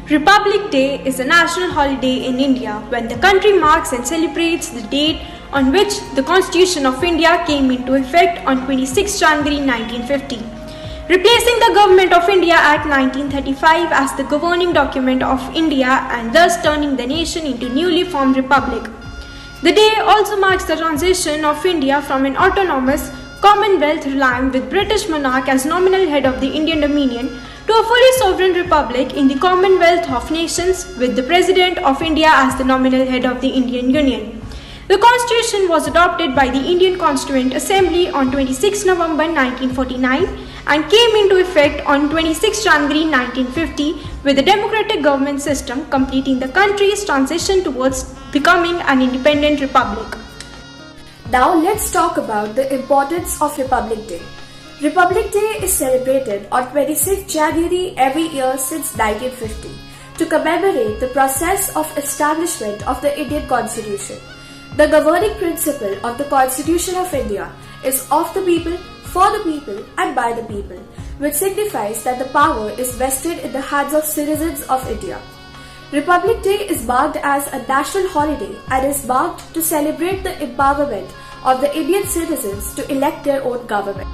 Republic Day is a national holiday in India when the country marks and celebrates the date on which the Constitution of India came into effect on 26 January 1950, replacing the Government of India Act 1935 as the governing document of India and thus turning the nation into newly formed republic. The day also marks the transition of India from an autonomous Commonwealth realm with British monarch as nominal head of the Indian Dominion to a fully sovereign republic in the Commonwealth of Nations with the President of India as the nominal head of the Indian Union. The Constitution was adopted by the Indian Constituent Assembly on 26 November 1949 and came into effect on 26 January 1950 with a democratic government system completing the country's transition towards becoming an independent republic. Now let's talk about the importance of Republic Day. Republic Day is celebrated on 26 January every year since 1950 to commemorate the process of establishment of the Indian Constitution. The governing principle of the Constitution of India is of the people, for the people and by the people, which signifies that the power is vested in the hands of citizens of India. Republic Day is marked as a national holiday and is marked to celebrate the empowerment of the Indian citizens to elect their own government.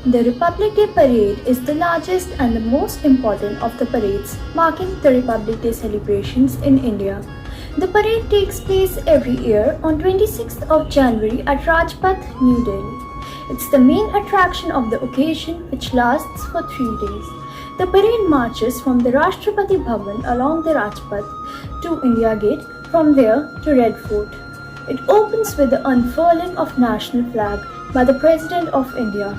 The Republic Day Parade is the largest and the most important of the parades marking the Republic Day celebrations in India. The parade takes place every year on 26th of January at Rajpath, New Delhi. It's the main attraction of the occasion, which lasts for 3 days. The parade marches from the Rashtrapati Bhavan along the Rajpath to India Gate, from there to Red Fort. It opens with the unfurling of national flag by the President of India.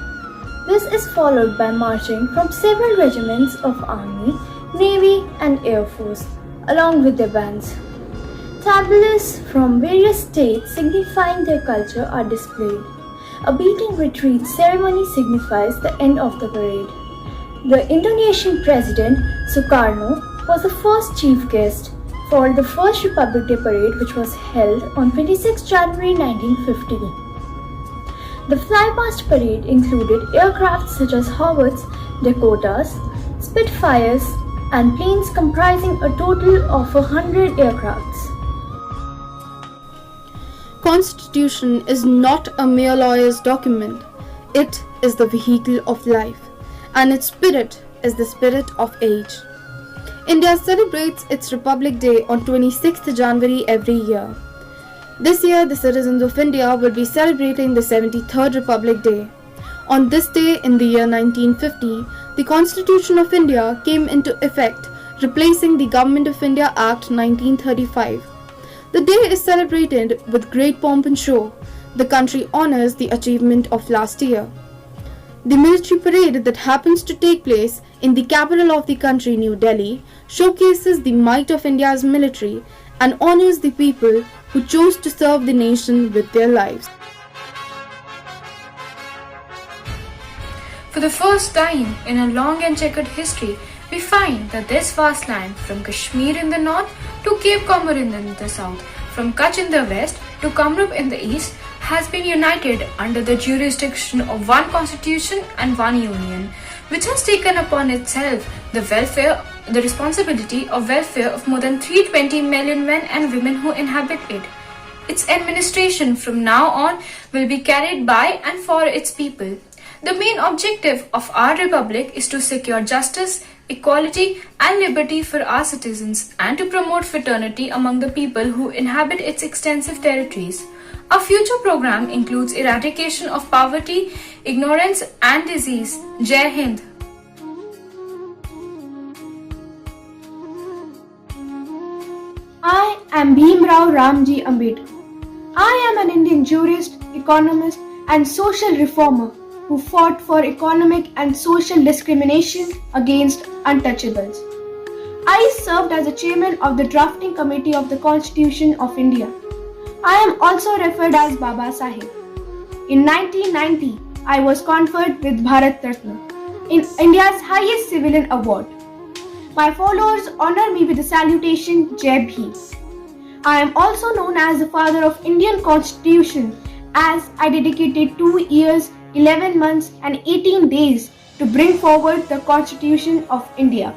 This is followed by marching from several regiments of Army, Navy and Air Force, along with their bands. Tableaux from various states signifying their culture are displayed. A beating retreat ceremony signifies the end of the parade. The Indonesian President Sukarno was the first chief guest for the first Republic Day parade, which was held on 26 January 1950. The flypast parade included aircraft such as Howards, Dakotas, Spitfires and planes comprising a total of 100 aircrafts. Constitution is not a mere lawyer's document. It is the vehicle of life, and its spirit is the spirit of age. India celebrates its Republic Day on 26th January every year. This year, the citizens of India will be celebrating the 73rd Republic Day. On this day in the year 1950, the Constitution of India came into effect, replacing the Government of India Act 1935. The day is celebrated with great pomp and show. The country honors the achievement of last year. The military parade that happens to take place in the capital of the country, New Delhi, showcases the might of India's military and honors the people who chose to serve the nation with their lives. For the first time in a long and checkered history, we find that this vast land, from Kashmir in the north to Cape Comorin in the south, from Kutch in the west to Kamrup in the east, has been united under the jurisdiction of one constitution and one union, which has taken upon itself the responsibility of welfare of more than 320 million men and women who inhabit it. Its administration from now on will be carried by and for its people. The main objective of our republic is to secure justice, equality and liberty for our citizens and to promote fraternity among the people who inhabit its extensive territories. Our future program includes eradication of poverty, ignorance and disease. Jai Hind. I am Bhimrao Ramji Ambedkar. I am an Indian jurist, economist and social reformer who fought for economic and social discrimination against untouchables. I served as the chairman of the drafting committee of the Constitution of India. I am also referred as Baba Sahib. In 1990, I was conferred with Bharat Ratna, in India's highest civilian award. My followers honor me with the salutation Jai Bhim. I am also known as the father of Indian Constitution, as I dedicated 2 years, 11 months and 18 days to bring forward the Constitution of India.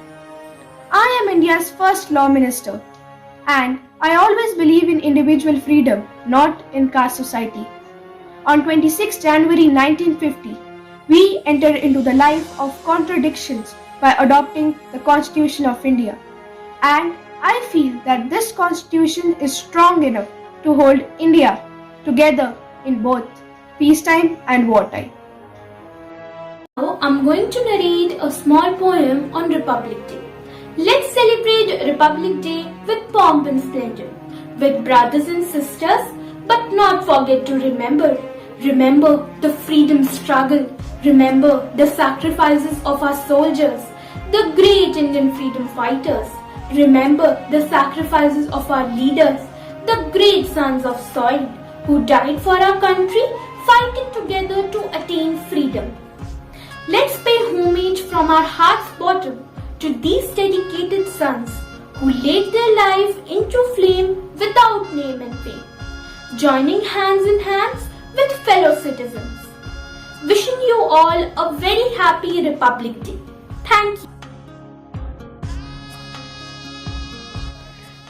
I am India's first law minister, and I always believe in individual freedom, not in caste society. On 26 January 1950, we entered into the life of contradictions by adopting the Constitution of India. And I feel that this Constitution is strong enough to hold India together in both peacetime and wartime. Now I'm going to narrate a small poem on Republic Day. Let's celebrate Republic Day with pomp and splendor, with brothers and sisters, but not forget to remember. Remember the freedom struggle. Remember the sacrifices of our soldiers, the great Indian freedom fighters. Remember the sacrifices of our leaders, the great sons of soil, who died for our country, fighting together to attain freedom. Let's pay homage from our heart's bottom to these dedicated sons who laid their life into flame without name and fame, joining hands in hands with fellow citizens. Wishing you all a very happy Republic Day. Thank you.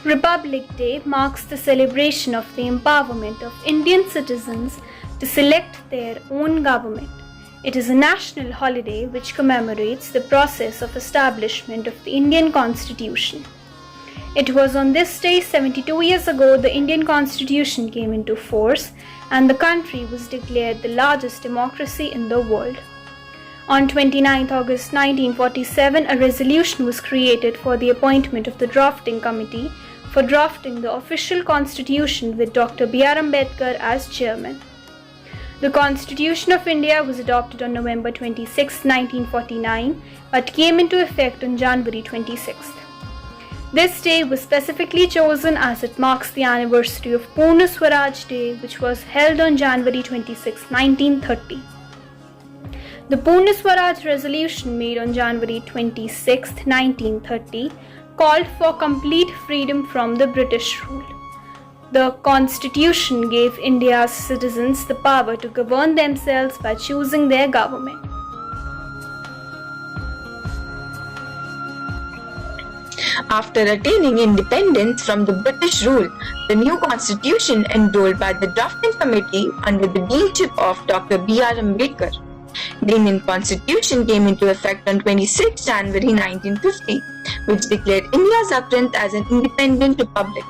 Republic Day marks the celebration of the empowerment of Indian citizens to select their own government. It is a national holiday which commemorates the process of establishment of the Indian Constitution. It was on this day 72 years ago the Indian Constitution came into force and the country was declared the largest democracy in the world. On 29 August 1947, a resolution was created for the appointment of the drafting committee for drafting the official constitution with Dr. B.R. Ambedkar as chairman. The Constitution of India was adopted on November 26, 1949, but came into effect on January 26. This day was specifically chosen as it marks the anniversary of Purna Swaraj Day, which was held on January 26, 1930. The Purna Swaraj resolution made on January 26, 1930, called for complete freedom from the British rule. The Constitution gave India's citizens the power to govern themselves by choosing their government. After attaining independence from the British rule, the new constitution enrolled by the drafting committee under the deanship of Dr. B.R. Ambedkar. The Indian Constitution came into effect on 26 January 1950, which declared India's appearance as an independent republic.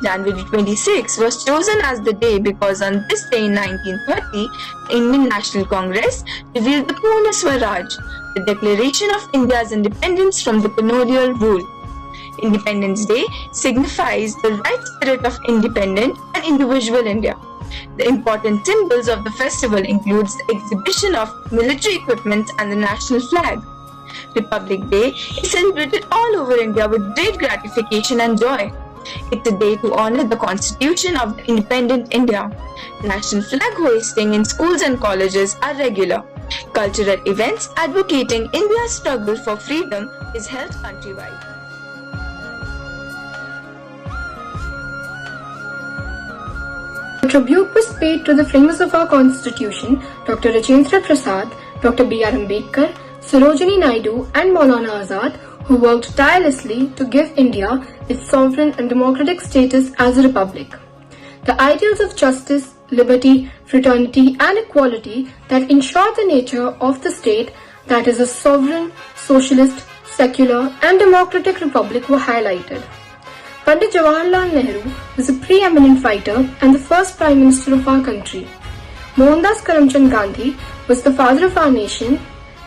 January 26 was chosen as the day because on this day in 1930, the Indian National Congress revealed the Purna Swaraj, the declaration of India's independence from the colonial rule. Independence Day signifies the right spirit of independent and individual India. The important symbols of the festival includes the exhibition of military equipment and the national flag. Republic Day is celebrated all over India with great gratification and joy. It's a day to honor the Constitution of the independent India. National flag hoisting in schools and colleges are regular. Cultural events advocating India's struggle for freedom is held countrywide. A tribute was paid to the framers of our Constitution, Dr. Rajendra Prasad, Dr. B.R. Ambedkar, Sarojini Naidu and Maulana Azad, who worked tirelessly to give India its sovereign and democratic status as a republic. The ideals of justice, liberty, fraternity and equality that ensure the nature of the state that is a sovereign, socialist, secular and democratic republic were highlighted. Pandit Jawaharlal Nehru was a preeminent fighter and the first Prime Minister of our country. Mohandas Karamchand Gandhi was the father of our nation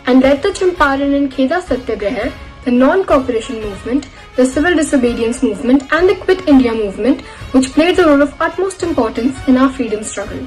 and led the Champaran and Kheda Satyagraha, the non-cooperation movement, the civil disobedience movement and the Quit India movement, which played the role of utmost importance in our freedom struggle.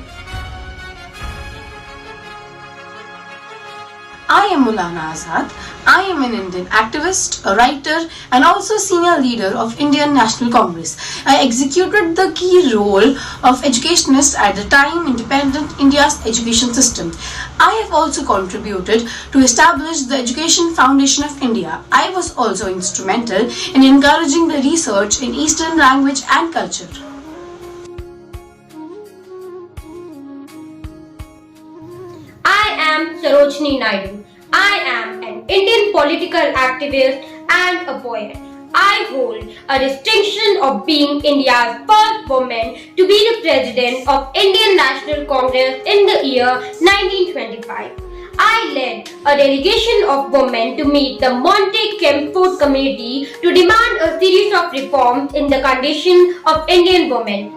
I am Maulana Azad. I am an Indian activist, a writer and also senior leader of Indian National Congress. I executed the key role of educationist at the time independent India's education system. I have also contributed to establish the Education Foundation of India. I was also instrumental in encouraging the research in Eastern language and culture. I am Sarojini Naidu. I am an Indian political activist and a poet. I hold a distinction of being India's first woman to be the president of Indian National Congress in the year 1925. I led a delegation of women to meet the Monte Kempfort Committee to demand a series of reforms in the condition of Indian women.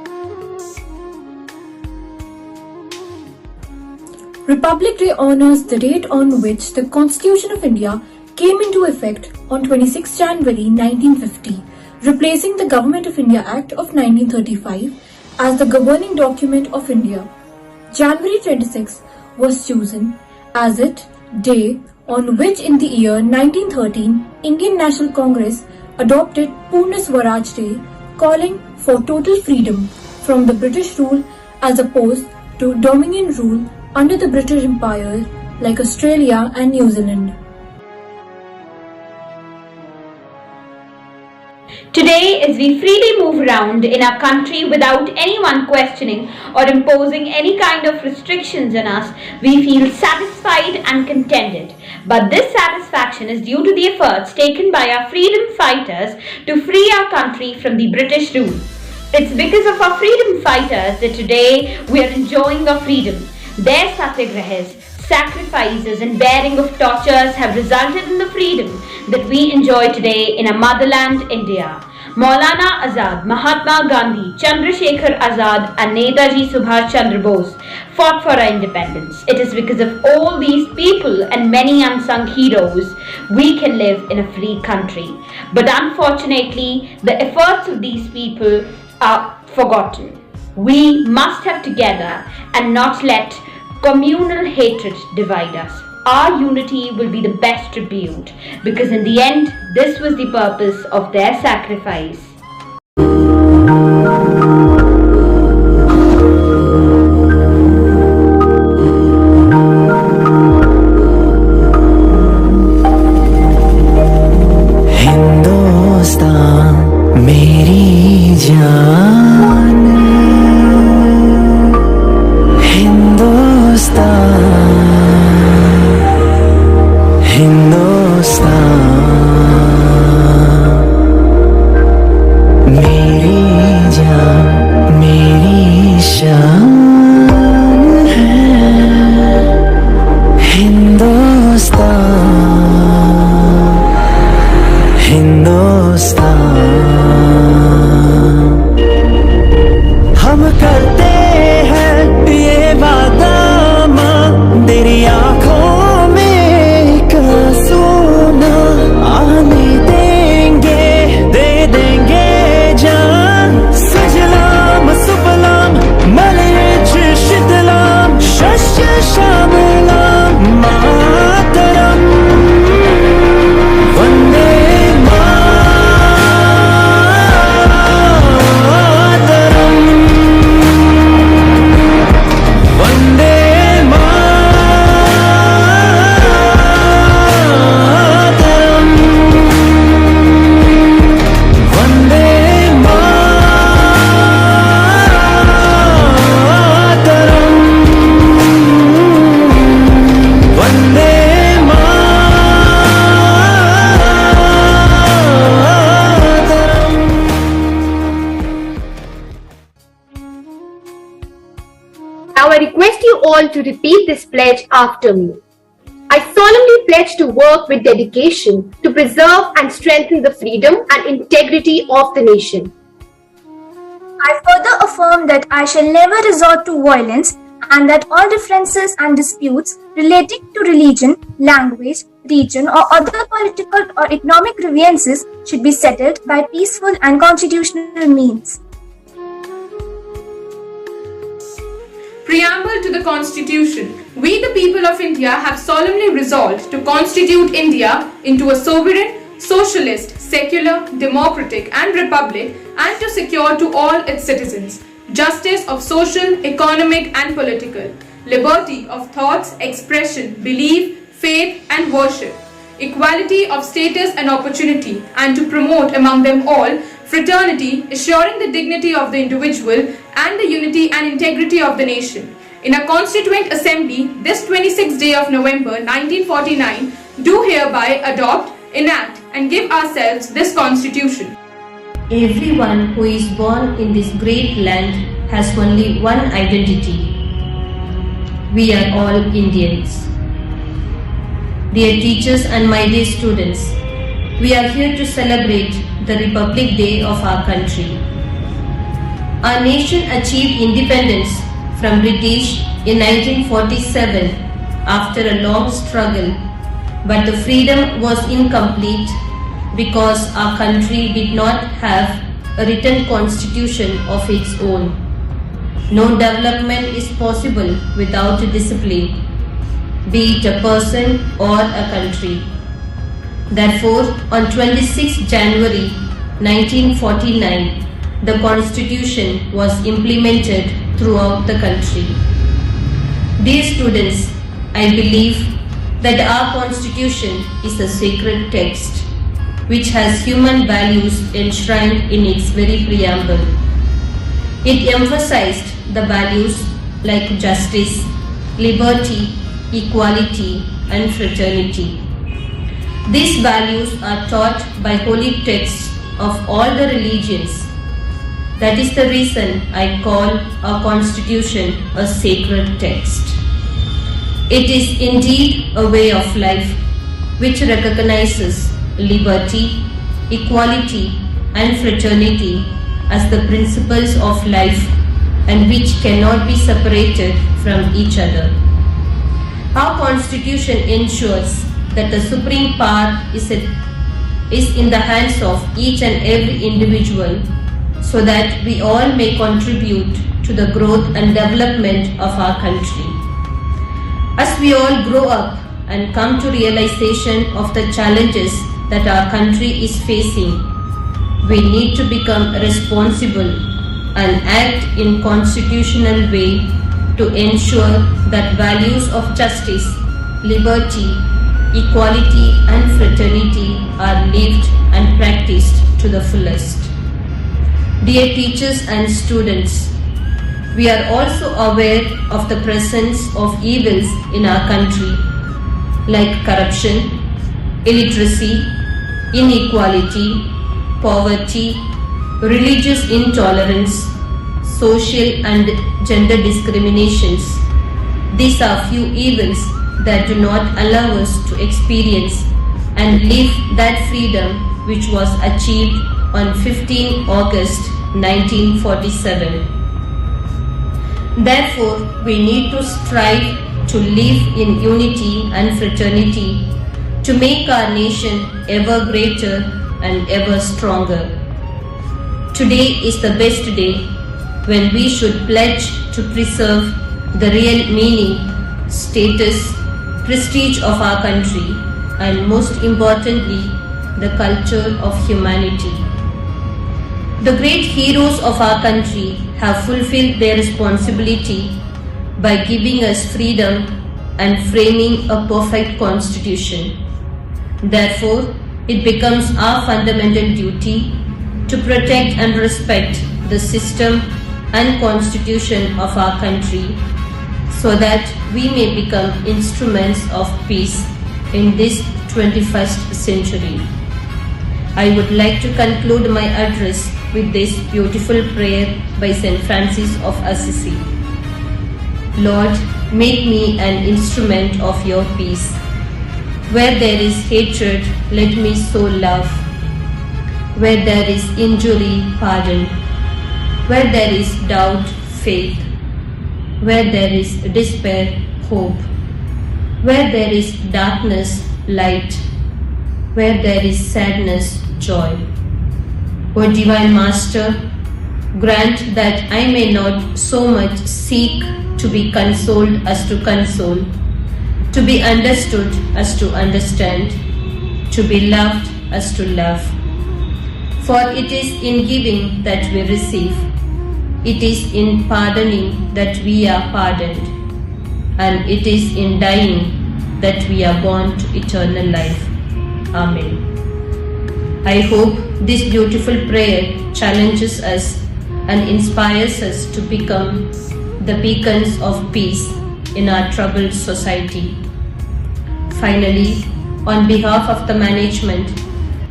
Republic Day honors the date on which the Constitution of India came into effect on 26 January 1950, replacing the Government of India Act of 1935 as the governing document of India. January 26 was chosen as it day on which in the year 1913 Indian National Congress adopted Purna Swaraj Day, calling for total freedom from the British rule as opposed to Dominion rule under the British Empire like Australia and New Zealand. Today, as we freely move around in our country without anyone questioning or imposing any kind of restrictions on us, we feel satisfied and contented. But this satisfaction is due to the efforts taken by our freedom fighters to free our country from the British rule. It's because of our freedom fighters that today we are enjoying our freedom. Their satyagrahas, sacrifices and bearing of tortures have resulted in the freedom that we enjoy today in our motherland, India. Maulana Azad, Mahatma Gandhi, Chandrasekhar Azad and Netaji Subhash Chandra Bose fought for our independence. It is because of all these people and many unsung heroes we can live in a free country. But unfortunately, the efforts of these people are forgotten. We must have together and not let communal hatred divide us. Our unity will be the best tribute, because in the end, this was the purpose of their sacrifice. Hindustan मेरी जान हम करते हैं ये वादा मां तेरी आंखों में एक सोना आने दे देंगे जान सजलाम सुफलाम मलयज शीतलाम शस्य श्यामलाम मातरम वंदे Now I request you all to repeat this pledge after me. I solemnly pledge to work with dedication to preserve and strengthen the freedom and integrity of the nation. I further affirm that I shall never resort to violence and that all differences and disputes relating to religion, language, region or other political or economic grievances should be settled by peaceful and constitutional means. Preamble to the Constitution. We, the people of India, have solemnly resolved to constitute India into a sovereign, socialist, secular, democratic and republic, and to secure to all its citizens justice of social, economic and political, liberty of thoughts, expression, belief, faith and worship, equality of status and opportunity, and to promote among them all fraternity, assuring the dignity of the individual and the unity and integrity of the nation. In a Constituent Assembly, this 26th day of November 1949, do hereby adopt enact and give ourselves this constitution. Everyone who is born in this great land has only one identity. We are all Indians. Dear teachers and my dear students, we are here to celebrate the Republic Day of our country. Our nation achieved independence from British in 1947 after a long struggle, but the freedom was incomplete because our country did not have a written constitution of its own. No development is possible without discipline, be it a person or a country. Therefore, on 26 January 1949, the Constitution was implemented throughout the country. Dear students, I believe that our Constitution is a sacred text which has human values enshrined in its very preamble. It emphasized the values like justice, liberty, equality, and fraternity. These values are taught by holy texts of all the religions. That is the reason I call our Constitution a sacred text. It is indeed a way of life which recognizes liberty, equality, and fraternity as the principles of life and which cannot be separated from each other. Our Constitution ensures that the supreme power is in the hands of each and every individual so that we all may contribute to the growth and development of our country. As we all grow up and come to realization of the challenges that our country is facing, we need to become responsible and act in constitutional way to ensure that values of justice, liberty, equality and fraternity are lived and practiced to the fullest. Dear teachers and students, we are also aware of the presence of evils in our country like corruption, illiteracy, inequality, poverty, religious intolerance, social and gender discriminations. These are few evils that do not allow us to experience and live that freedom which was achieved on 15 August 1947. Therefore, we need to strive to live in unity and fraternity to make our nation ever greater and ever stronger. Today is the best day when we should pledge to preserve the real meaning, status, prestige of our country and most importantly, the culture of humanity. The great heroes of our country have fulfilled their responsibility by giving us freedom and framing a perfect constitution. Therefore, it becomes our fundamental duty to protect and respect the system and constitution of our country so that we may become instruments of peace in this 21st century. I would like to conclude my address with this beautiful prayer by St. Francis of Assisi. Lord, make me an instrument of your peace. Where there is hatred, let me sow love. Where there is injury, pardon. Where there is doubt, faith. Where there is despair, hope. Where there is darkness, light. Where there is sadness, joy. O Divine Master, grant that I may not so much seek to be consoled as to console, to be understood as to understand, to be loved as to love. For it is in giving that we receive, it is in pardoning that we are pardoned, and it is in dying that we are born to eternal life. Amen. I hope this beautiful prayer challenges us and inspires us to become the beacons of peace in our troubled society. Finally, On behalf of the management,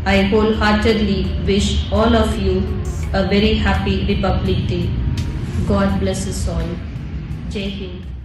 I wholeheartedly wish all of you a very happy Republic Day. God bless us all. Jai Hind.